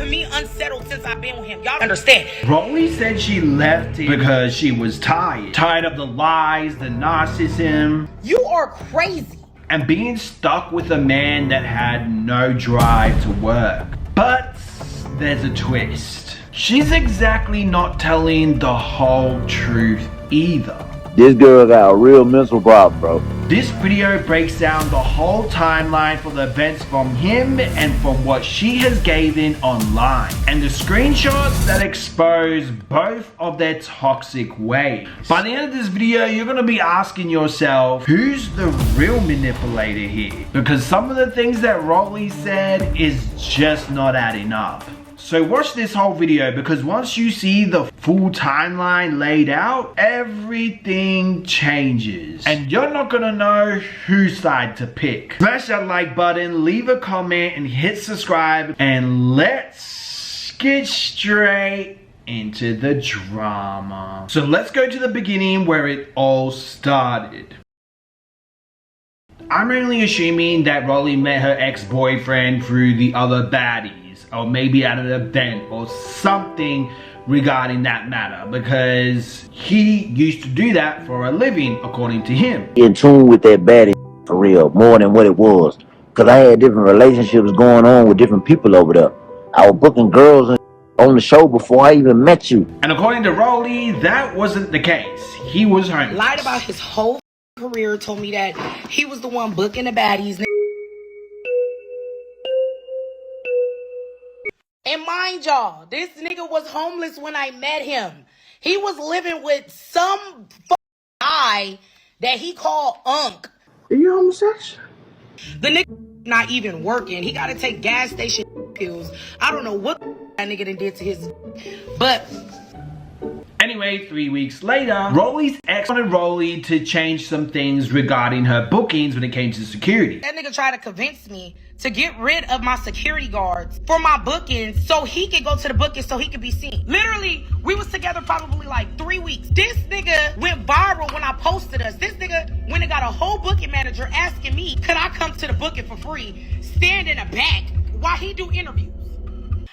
keeping me unsettled since I've been with him. Y'all understand? Rollie said she left him because she was tired of the lies, the narcissism. You are crazy. And being stuck with a man that had no drive to work. But there's a twist. She's exactly not telling the whole truth either. This girl got a real mental problem, bro. This video breaks down the whole timeline for the events from him and from what she has given online. And the screenshots that expose both of their toxic ways. By the end of this video, you're going to be asking yourself, who's the real manipulator here? Because some of the things that Rollie said is just not adding up. So watch this whole video, because once you see the full timeline laid out, everything changes. And you're not gonna know whose side to pick. Smash that like button, leave a comment, and hit subscribe. And let's get straight into the drama. So let's go to the beginning where it all started. I'm only assuming that Rollie met her ex-boyfriend through the other baddies, or maybe at an event or something regarding that matter, because he used to do that for a living, according to him. In tune with that baddie for real, more than what it was. Cause I had different relationships going on with different people over there. I was booking girls on the show before I even met you. And according to Rollie, that wasn't the case. He was homeless. Lied about his whole career, told me that he was the one booking the baddies. And mind y'all, this nigga was homeless when I met him. He was living with some guy that he called Unc. Are you homosexual? The nigga not even working. He gotta take gas station pills. I don't know what that nigga done did to his, but anyway, 3 weeks later, Rollie's ex wanted Rollie to change some things regarding her bookings when it came to security. That nigga tried to convince me to get rid of my security guards for my bookings so he could go to the bookings so he could be seen. Literally, we was together probably like 3 weeks. This nigga went viral when I posted us. This nigga went and got a whole booking manager asking me, could I come to the booking for free, stand in the back while he do interviews.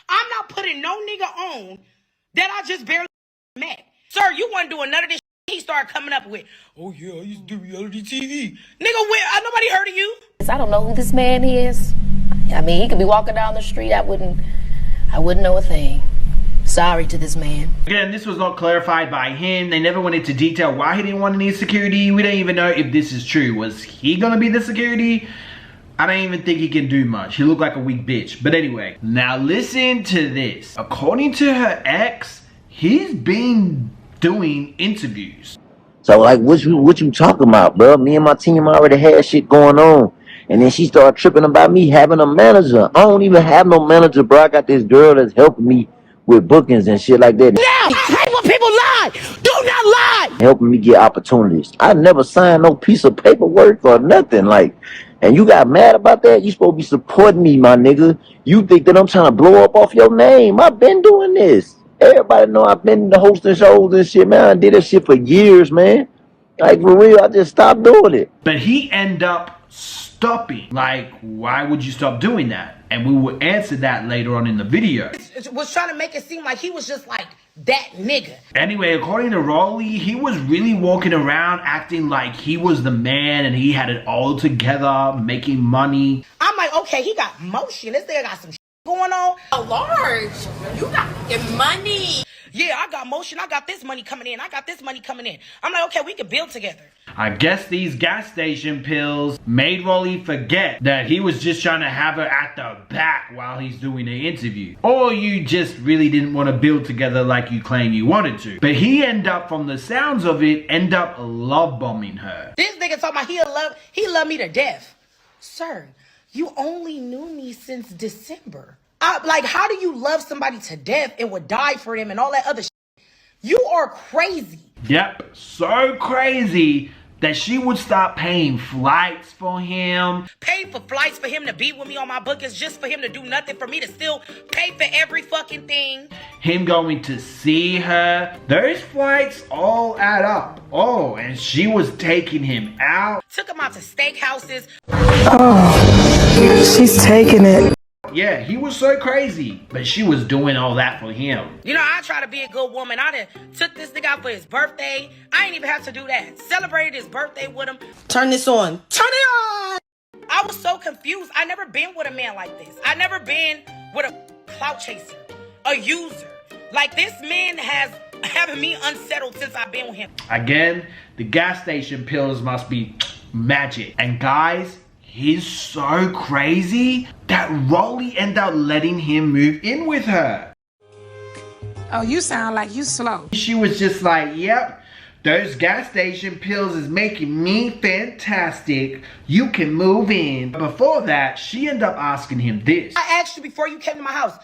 I'm not putting no nigga on that I just barely met. Sir, you wasn't doing none of this shit. He started coming up with, oh yeah, I used to do reality TV. Nigga, where? Nobody heard of you. I don't know who this man is. I mean, he could be walking down the street. I wouldn't know a thing. Sorry to this man. Again, this was not clarified by him. They never went into detail why he didn't want any security. We don't even know if this is true. Was he gonna be the security? I don't even think he can do much. He looked like a weak bitch. But anyway, now listen to this. According to her ex, he's been doing interviews. So like, what you talking about, bro? Me and my team already had shit going on. And then she started tripping about me having a manager. I don't even have no manager, bro. I got this girl that's helping me with bookings and shit like that. Now, I hate when people lie. Do not lie. Helping me get opportunities. I never signed no piece of paperwork or nothing. Like, and you got mad about that? You supposed to be supporting me, my nigga. You think that I'm trying to blow up off your name. I've been doing this. Everybody know I've been hosting shows and shit, man. I did that shit for years, man. Like, for real, I just stopped doing it. But he ended up stopping. Like, why would you stop doing that? And we will answer that later on in the video. It was trying to make it seem like he was just like that nigga. Anyway, according to Rollie, he was really walking around acting like he was the man and he had it all together, making money. I'm like, okay, he got motion. This nigga got some going on. Large. You got fucking money. Yeah, I got motion. I got this money coming in. I got this money coming in. I'm like, okay, we can build together. I guess these gas station pills made Rollie forget that he was just trying to have her at the back while he's doing the interview. Or you just really didn't want to build together like you claim you wanted to. But he ended up, from the sounds of it, end up love bombing her. This nigga talking about he love me to death. Sir, you only knew me since December. Like, how do you love somebody to death and would die for them and all that other shit? You are crazy. Yep, so crazy that she would stop paying flights for him. Pay for flights for him to be with me on my bookings just for him to do nothing, for me to still pay for every fucking thing. Him going to see her. Those flights all add up. Oh, and she was taking him out. Took him out to steakhouses. Oh, she's taking it. Yeah, he was so crazy, but she was doing all that for him. You know, I try to be a good woman. I done took this nigga out for his birthday. I ain't even have to do that. Celebrated his birthday with him. Turn this on. Turn it on! I was so confused. I never been with a man like this. I never been with a clout chaser, a user. Like, this man has having me unsettled since I've been with him. Again, the gas station pills must be magic. And guys, he's so crazy that Rollie ended up letting him move in with her. Oh, you sound like you slow. She was just like, yep, those gas station pills is making me fantastic. You can move in. Before that, she ended up asking him this. I asked you before you came to my house,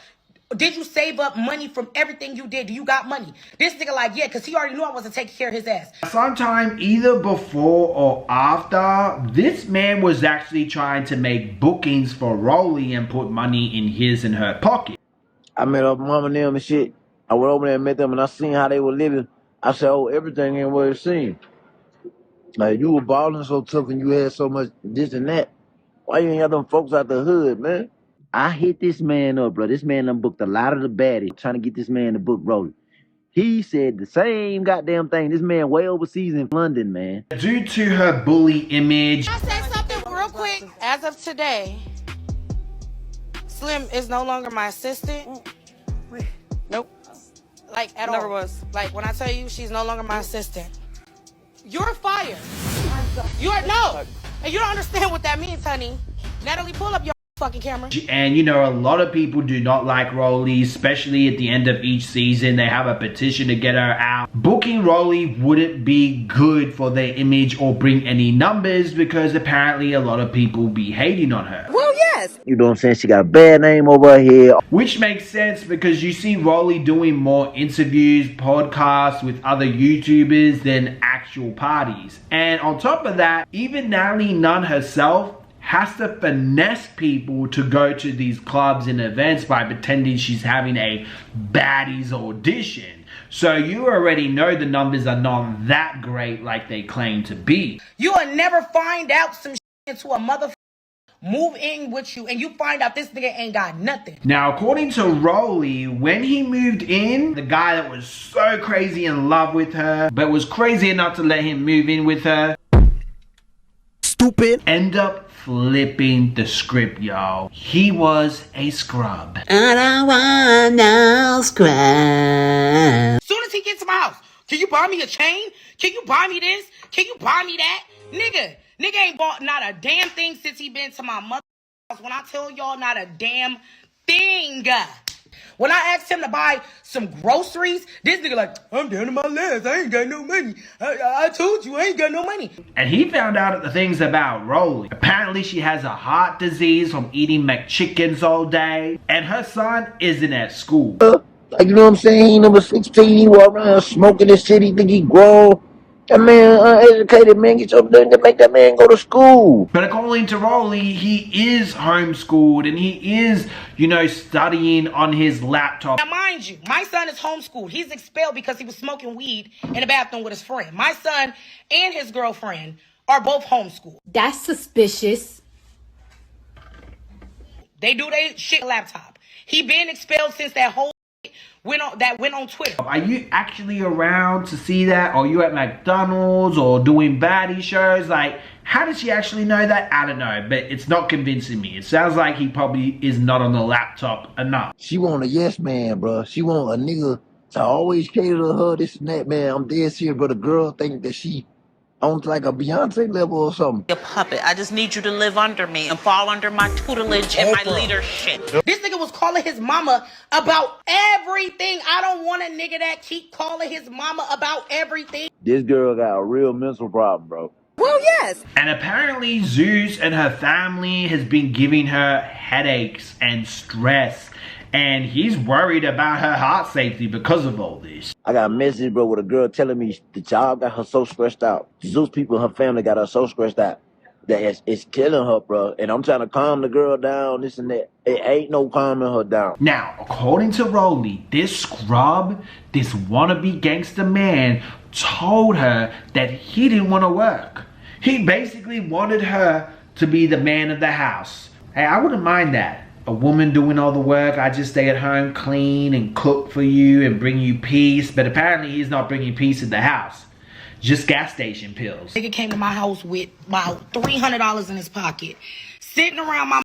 did you save up money from everything you did? Do you got money? This nigga like, yeah, because he already knew I wasn't taking care of his ass. Sometime either before or after, this man was actually trying to make bookings for Rollie and put money in his and her pocket. I met up with mama and them and shit. I went over there and met them and I seen how they were living. I said, oh, everything ain't what it seemed. Like, you were balling so tough and you had so much this and that. Why you ain't got them folks out the hood, man? I hit this man up, bro. This man done booked a lot of the baddies trying to get this man to book Rollie. He said the same goddamn thing. This man way overseas in London, man. Due to her bully image. Can I say something real quick? As of today, Slim is no longer my assistant. Nope. Like, at all. Never was. Like, when I tell you she's no longer my assistant, you're fired. You are, no. And you don't understand what that means, honey. Natalie, pull up your fucking camera. And you know, a lot of people do not like Rollie, especially at the end of each season. They have a petition to get her out. Booking Rollie wouldn't be good for their image or bring any numbers because apparently a lot of people be hating on her. Well, yes. You know what I'm saying? She got a bad name over here. Which makes sense because you see Rollie doing more interviews, podcasts with other YouTubers than actual parties. And on top of that, even Natalie Nunn herself has to finesse people to go to these clubs and events by pretending she's having a baddies audition. So you already know the numbers are not that great like they claim to be. You'll never find out some shit into a motherfucker move in with you and you find out this nigga ain't got nothing. Now, according to Rollie, when he moved in, the guy that was so crazy in love with her, but was crazy enough to let him move in with her, Stupid. end up flipping the script, y'all. He was a scrub. I don't want no scrub. Soon as he gets to my house, can you buy me a chain? Can you buy me this? Can you buy me that? Nigga ain't bought not a damn thing since he been to my mother's house. When I tell y'all, not a damn thing. When I asked him to buy some groceries, this nigga like, I'm down to my last. I ain't got no money. I told you I ain't got no money. And he found out the things about Rollie. Apparently she has a heart disease from eating McChickens all day. And her son isn't at school. Like, you know what I'm saying? He number 16. He walk around smoking this shit. He think he grown. That man uneducated, man. Get your to make that man go to school. But according to Rollie, he is homeschooled and he is, you know, studying on his laptop. Now, mind you, my son is homeschooled. He's expelled because he was smoking weed in the bathroom with his friend. My son and his girlfriend are both homeschooled. That's suspicious. They do their shit laptop. He been expelled since that whole went on Twitter. Are you actually around to see that? Or are you at McDonald's or doing baddie shows? Like, how did she actually know that? I don't know, but it's not convincing me. It sounds like he probably is not on the laptop enough. She want a yes man, bro. She want a nigga to always cater to her, this and that, man. I'm dead serious, but the girl think that she on like a Beyonce level or something. A puppet. I just need you to live under me and fall under my tutelage and my leadership. This nigga was calling his mama about everything. I don't want a nigga that keep calling his mama about everything. This girl got a real mental problem, bro. Well, yes. And apparently Zeus and her family has been giving her headaches and stress. And he's worried about her heart safety because of all this. I got a message, bro, with a girl telling me the job got her so stressed out. Zeus people and her family got her so stressed out that it's killing her, bro. And I'm trying to calm the girl down, this and that. It ain't no calming her down. Now, according to Rollie, this scrub, this wannabe gangster man, told her that he didn't want to work. He basically wanted her to be the man of the house. Hey, I wouldn't mind that. a woman doing all the work. I just stay at home, clean and cook for you and bring you peace. But apparently he's not bringing peace in the house. Just gas station pills. Nigga came to my house with about $300 in his pocket, sitting around my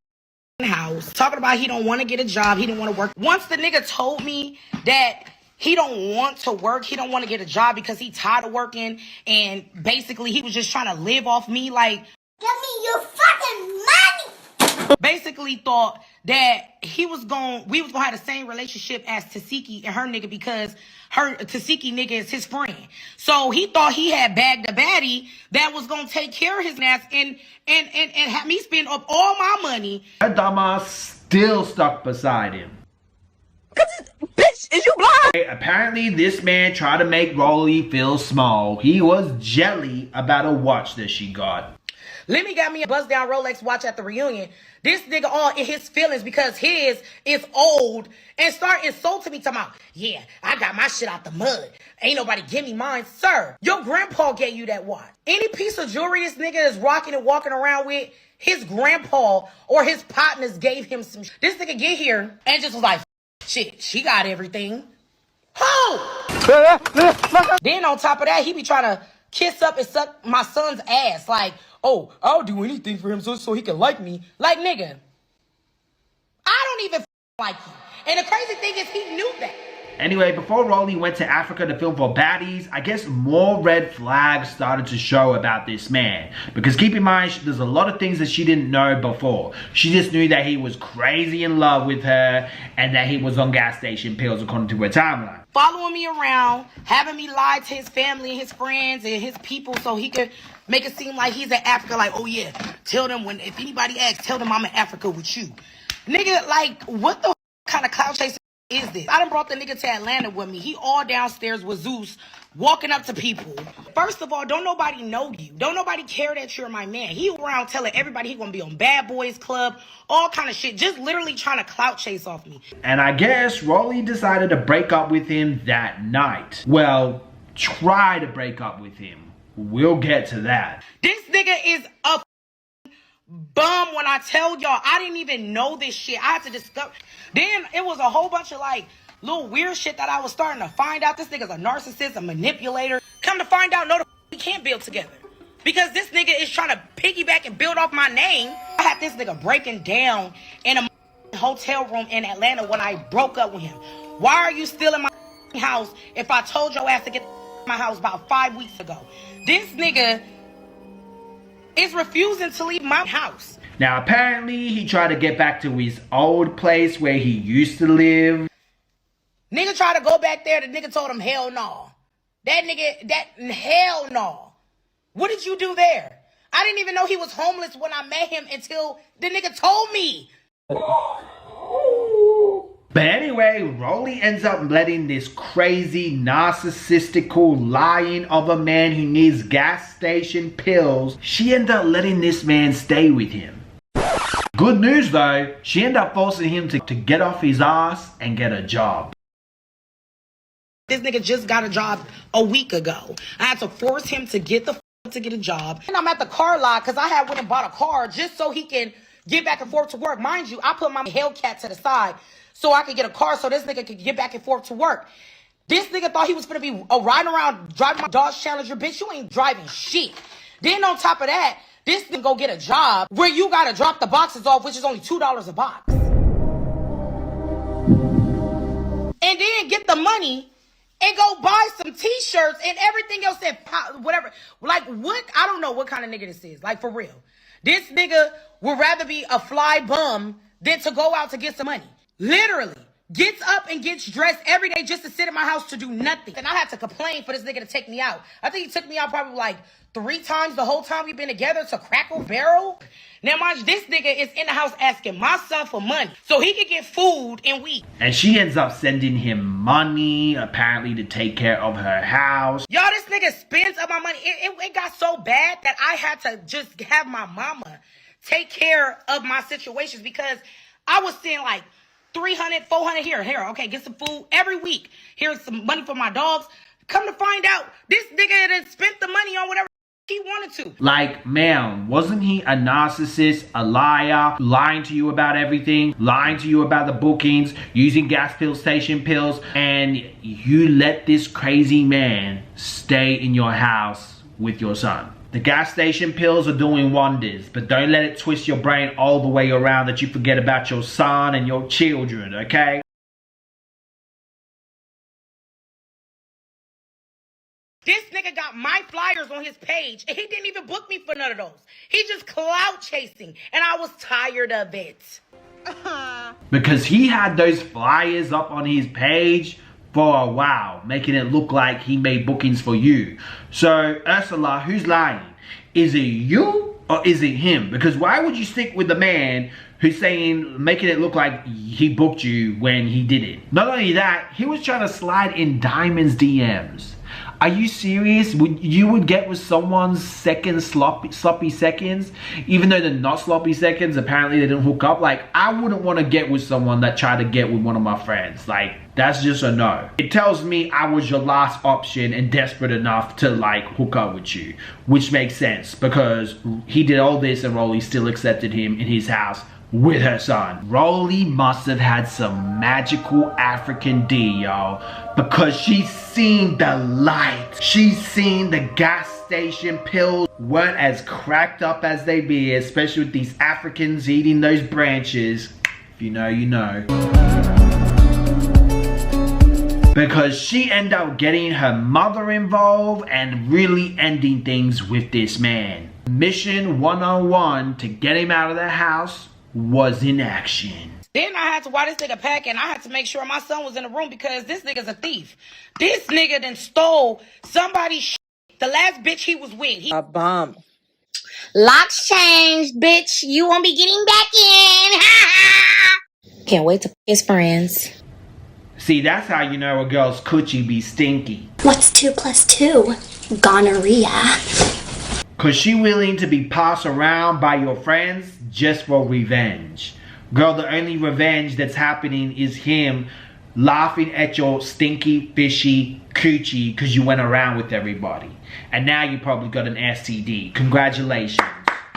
house, talking about he don't want to get a job, he didn't want to work. Once the nigga told me that he don't want to work, he don't want to get a job because he tired of working, and basically he was just trying to live off me, like, give me your fucking money. Basically thought that we was gonna have the same relationship as Tasiki and her nigga because her Tasiki nigga is his friend. So he thought he had bagged a baddie that was gonna take care of his ass and have me spend up all my money. Her dumbass still stuck beside him. Bitch, is you blind? Apparently this man tried to make Rollie feel small. He was jelly about a watch that she got. Lemmy got me a bust down Rolex watch at the reunion. This nigga all in his feelings because his is old and start insulting me talking about, yeah, I got my shit out the mud. Ain't nobody give me mine. Sir, your grandpa gave you that watch. Any piece of jewelry this nigga is rocking and walking around with, his grandpa or his partners gave him some. This nigga get here and just was like, shit, she got everything. Who? Then on top of that, he be trying to kiss up and suck my son's ass. Like, oh, I'll do anything for him so he can like me. Like, nigga, I don't even like you. And the crazy thing is he knew that. Anyway, before Rollie went to Africa to film for baddies, I guess more red flags started to show about this man. Because keep in mind, there's a lot of things that she didn't know before. She just knew that he was crazy in love with her and that he was on gas station pills according to her timeline. Following me around, having me lie to his family and his friends and his people so he could make it seem like he's in Africa. Like, oh yeah, tell them if anybody asks, tell them I'm in Africa with you. Nigga, like, what the kind of cloud chasing is this? I done brought the nigga to Atlanta with me. He all downstairs with Zeus, walking up to people. First of all, don't nobody know you. Don't nobody care that you're my man. He around telling everybody he gonna be on Bad Boys Club, all kind of shit. Just literally trying to clout chase off me. And I guess Rollie decided to break up with him that night. Well, try to break up with him. We'll get to that. This nigga is a bum. When I tell y'all, I didn't even know this shit. I had to discover. Then it was a whole bunch of like little weird shit that I was starting to find out. This nigga's a narcissist, a manipulator. Come to find out, no, we can't build together. Because this nigga is trying to piggyback and build off my name. I had this nigga breaking down in a hotel room in Atlanta when I broke up with him. Why are you still in my house if I told your ass to get my house about 5 weeks ago? This nigga is refusing to leave my house. Now apparently he tried to get back to his old place where he used to live. Nigga tried to go back there. The nigga told him hell no. Hell no. What did you do there? I didn't even know he was homeless when I met him until the nigga told me. But anyway, Rollie ends up letting this crazy, narcissistical, lying of a man who needs gas station pills. She ended up letting this man stay with him. Good news though, she ended up forcing him to get off his ass and get a job. This nigga just got a job a week ago. I had to force him to get a job. And I'm at the car lot because I had went and bought a car just so he can get back and forth to work. Mind you, I put my Hellcat to the side so I could get a car so this nigga could get back and forth to work. This nigga thought he was gonna be riding around driving my Dodge Challenger. Bitch, you ain't driving shit. Then on top of that, this nigga go get a job where you gotta drop the boxes off, which is only $2 a box. And then get the money and go buy some t-shirts and everything else that, whatever. Like, what? I don't know what kind of nigga this is. Like, for real. This nigga would rather be a fly bum than to go out to get some money. Literally. Gets up and gets dressed every day just to sit in my house to do nothing. And I had to complain for this nigga to take me out. I think he took me out probably like 3 times the whole time we've been together to Crackle Barrel. Now, mind you, this nigga is in the house asking my son for money so he could get food and weed. And she ends up sending him money, apparently to take care of her house. Y'all, this nigga spends up my money. It got so bad that I had to just have my mama take care of my situations because I was seeing like 300, 400 here, okay, get some food every week. Here's some money for my dogs. Come to find out, this nigga had spent the money on whatever he wanted to. Like, ma'am, wasn't he a narcissist, a liar, lying to you about everything, lying to you about the bookings, using gas pill station pills, and you let this crazy man stay in your house with your son? The gas station pills are doing wonders, but don't let it twist your brain all the way around that you forget about your son and your children, okay? This nigga got my flyers on his page, and he didn't even book me for none of those. He just clout chasing, and I was tired of it. Because he had those flyers up on his page for a while, making it look like he made bookings for you. So, Ursula, who's lying? Is it you or is it him? Because why would you stick with the man who's saying, making it look like he booked you when he didn't? Not only that, he was trying to slide in Diamond's DMs. Are you serious? You would get with someone's second sloppy seconds, even though they're not sloppy seconds? Apparently they didn't hook up. Like, I wouldn't want to get with someone that tried to get with one of my friends. Like, that's just a no. It tells me I was your last option and desperate enough to like hook up with you, which makes sense because he did all this and Rollie still accepted him in his house with her son. Rollie must have had some magical African D, y'all, because she's seen the light. She's seen the gas station pills weren't as cracked up as they be, especially with these Africans eating those branches. If you know, you know. Because she ended up getting her mother involved and really ending things with this man. Mission 101 to get him out of the house was in action. Then I had to watch this nigga pack, and I had to make sure my son was in the room because this nigga's a thief. This nigga done stole somebody's shit. The last bitch he was with. A bum. Locks changed, bitch. You won't be getting back in. Can't wait to f his friends. See, that's how you know a girl's coochie be stinky. What's 2 + 2? Gonorrhea. Cause she willing to be passed around by your friends just for revenge. Girl, the only revenge that's happening is him laughing at your stinky, fishy coochie because you went around with everybody. And now you probably got an STD. Congratulations.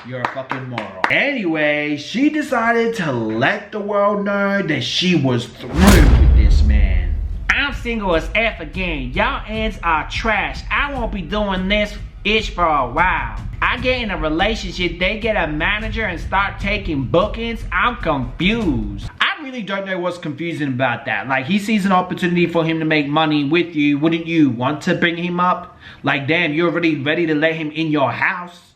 You're a fucking moron. Anyway, she decided to let the world know that she was through with this man. I'm single as F again. Y'all ends are trash. I won't be doing this itch for a while. I get in a relationship, they get a manager and start taking bookings. I'm confused. I really don't know what's confusing about that. Like, he sees an opportunity for him to make money with you. Wouldn't you want to bring him up? Like, damn, you're already ready to let him in your house.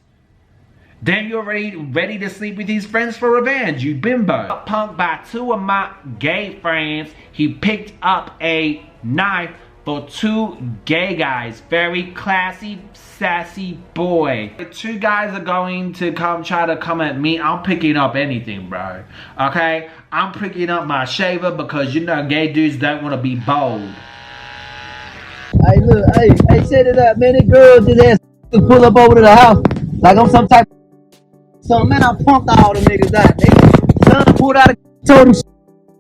Damn, you're already ready to sleep with his friends for revenge, you bimbo. Punked by 2 of my gay friends, he picked up a knife for 2 gay guys. Very classy, sassy boy. The 2 guys are going to try to come at me. I'm picking up anything, bro. Okay? I'm picking up my shaver because you know gay dudes don't want to be bold. Hey, look, hey, set it up, man. This girl just asked to pull up over to the house like I'm some type of something. Man, I pumped all the niggas out. They son pulled out a told him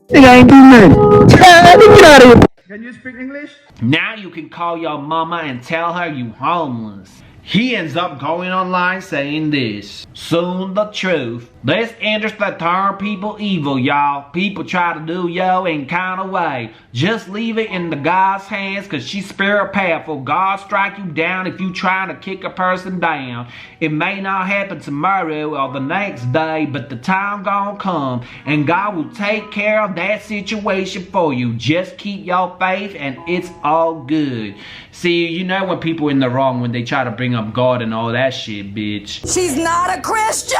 nigga ain't do nothing. Get out of here. Can you speak English? Now you can call your mama and tell her you homeless. He ends up going online saying this. Soon the truth. This industry turn people evil, y'all. People try to do yo in kind of way. Just leave it in the God's hands because she's spirit powerful. God strike you down if you trying to kick a person down. It may not happen tomorrow or the next day, but the time gonna come and God will take care of that situation for you. Just keep your faith and it's all good. See, you know when people in the wrong when they try to bring up God and all that shit, bitch. She's not a Christian!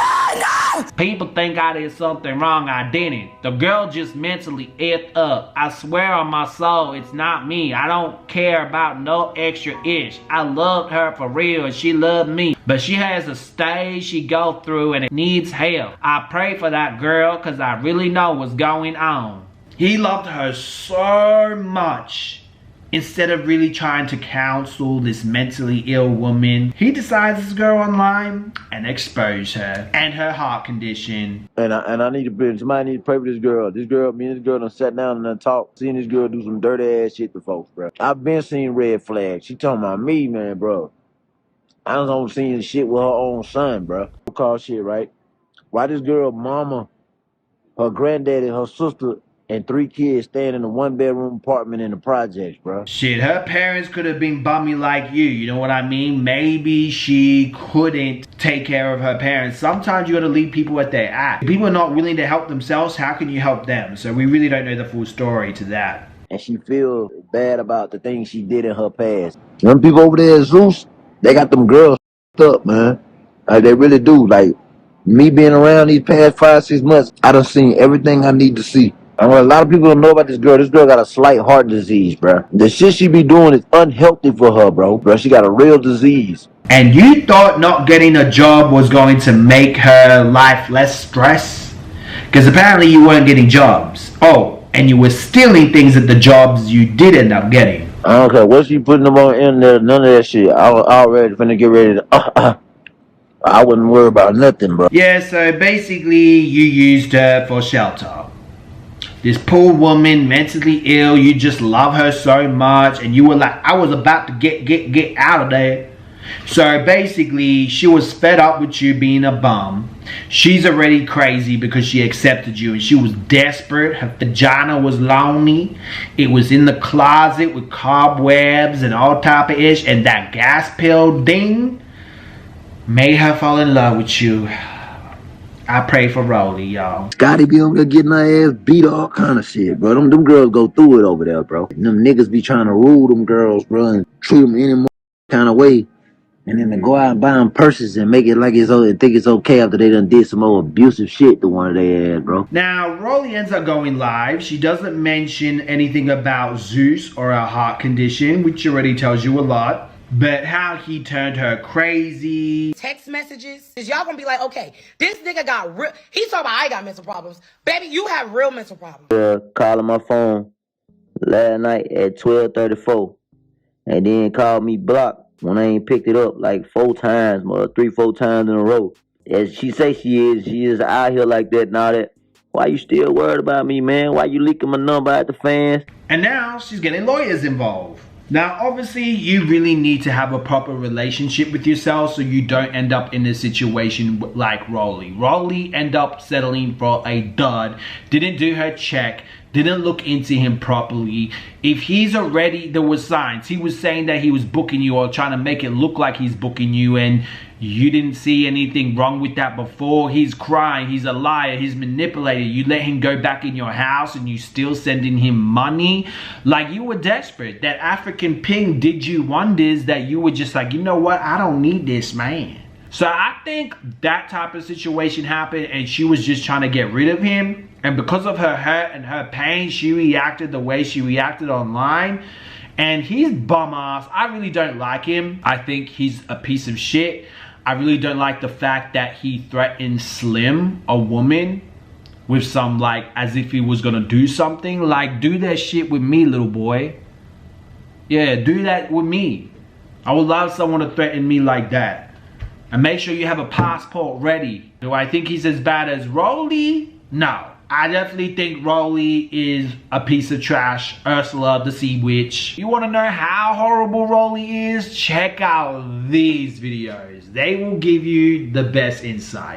People think I did something wrong. I didn't. The girl just mentally effed up. I swear on my soul, it's not me. I don't care about no extra ish. I loved her for real and she loved me. But she has a stage she go through and it needs help. I pray for that girl because I really know what's going on. He loved her so much. Instead of really trying to counsel this mentally ill woman, he decides to go online and expose her and her heart condition. And I need to bring somebody need to pray for this girl. Me and this girl done sat down and done talked. Seen this girl do some dirty ass shit to folks, bro. I've been seeing red flags. She talking about me, man, bro. I don't see shit with her own son, bro. Call shit, right? Why this girl mama, her granddaddy, her sister, and 3 kids staying in a 1-bedroom apartment in the projects, bro? Shit, her parents could have been bummy like you know what I mean? Maybe she couldn't take care of her parents. Sometimes you gotta leave people at their act. If people are not willing to help themselves, how can you help them? So we really don't know the full story to that. And she feel bad about the things she did in her past. Them people over there at Zeus, they got them girls up, man. Like, they really do. Like, me being around these past 5-6 months, I done seen everything I need to see. I know a lot of people don't know about this girl. This girl got a slight heart disease, bro. The shit she be doing is unhealthy for her, bro. She got a real disease. And you thought not getting a job was going to make her life less stress? Because apparently you weren't getting jobs. Oh, and you were stealing things at the jobs you did end up getting. I don't care what she putting them on in there, none of that shit. I already finna get ready to, I wouldn't worry about nothing, bro. Yeah, so basically you used her for shelter. This poor woman, mentally ill, you just love her so much, and you were like, I was about to get out of there. So basically, she was fed up with you being a bum. She's already crazy because she accepted you, and she was desperate. Her vagina was lonely. It was in the closet with cobwebs and all type of ish, and that gas pill ding made her fall in love with you. I pray for Rollie, y'all. Scotty be over there getting her ass beat, all kind of shit, bro. Them girls go through it over there, bro. Them niggas be trying to rule them girls, bro, and treat them any more kind of way. And then they go out and buy them purses and make it like it's and think it's okay after they done did some old abusive shit to one of their ass, bro. Now, Rollie ends up going live. She doesn't mention anything about Zeus or a heart condition, which already tells you a lot. But how he turned her crazy. Text messages. Cause y'all gonna be like, okay, this nigga got real. He's talking about I got mental problems. Baby, you have real mental problems. Calling my phone last night at 12:34. And then called me blocked when I ain't picked it up like 4 times, 3-4 times in a row. As she say she is out here like that and all that. Why you still worried about me, man? Why you leaking my number at the fans? And now she's getting lawyers involved. Now, obviously, you really need to have a proper relationship with yourself so you don't end up in a situation like Rollie. Rollie ended up settling for a dud, didn't do her check, didn't look into him properly. If he's already, there was signs. He was saying that he was booking you or trying to make it look like he's booking you, and you didn't see anything wrong with that before. He's crying, he's a liar, he's manipulated. You let him go back in your house and you still sending him money. Like, you were desperate. That African ping did you wonders that you were just like, you know what, I don't need this man. So I think that type of situation happened and she was just trying to get rid of him. And because of her hurt and her pain, she reacted the way she reacted online. And he's bum ass. I really don't like him. I think he's a piece of shit. I really don't like the fact that he threatened Slim, a woman, with some, like, as if he was gonna do something. Like, do that shit with me, little boy. Yeah, do that with me. I would love someone to threaten me like that. And make sure you have a passport ready. Do I think he's as bad as Rollie? No. I definitely think Rollie is a piece of trash. Ursula the Sea Witch. You want to know how horrible Rollie is? Check out these videos. They will give you the best insight.